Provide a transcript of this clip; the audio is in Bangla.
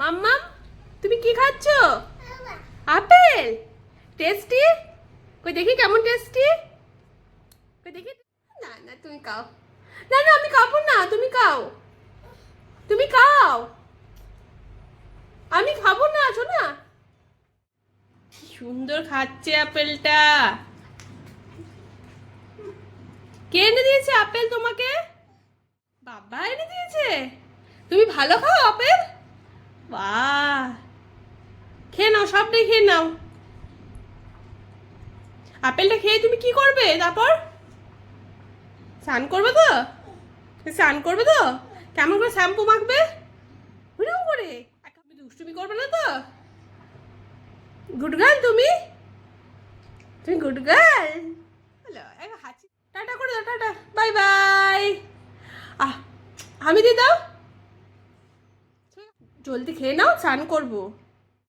মাম্মাম, তুমি কি খাচ্ছ? আপেল। টেস্টি? কই দেখি কেমন টেস্টি। কই দেখি। না না তুমি খাও। না না আমি খাবো না, তুমি খাও। তুমি খাও। আমি খাবো না, শোনা। কি সুন্দর খাচ্ছে আপেলটা। কে এনে দিয়েছে আপেল তোমাকে? বাবা এনে দিয়েছে। তুমি ভালো খাও আপেল? বাহ, খেয়ে নাও, সবটাই খেয়ে নাও। আপেলটা খেয়ে তুমি কি করবে তারপর? স্নান করবে তো? স্নান করবে তো? কেমন করে শ্যাম্পু মাখবে? ওরকম করে। তুমি দুষ্টুমি করবে না তো? গুড গার্ল তুমি? তুমি গুড গার্ল। হ্যালো, একবার হাঁচি টাটা করে দাও, টাটা, বাই বাই। আহ, আমি দিয়ে দাও। জলদি খেয়ে নাও, স্নান করবো।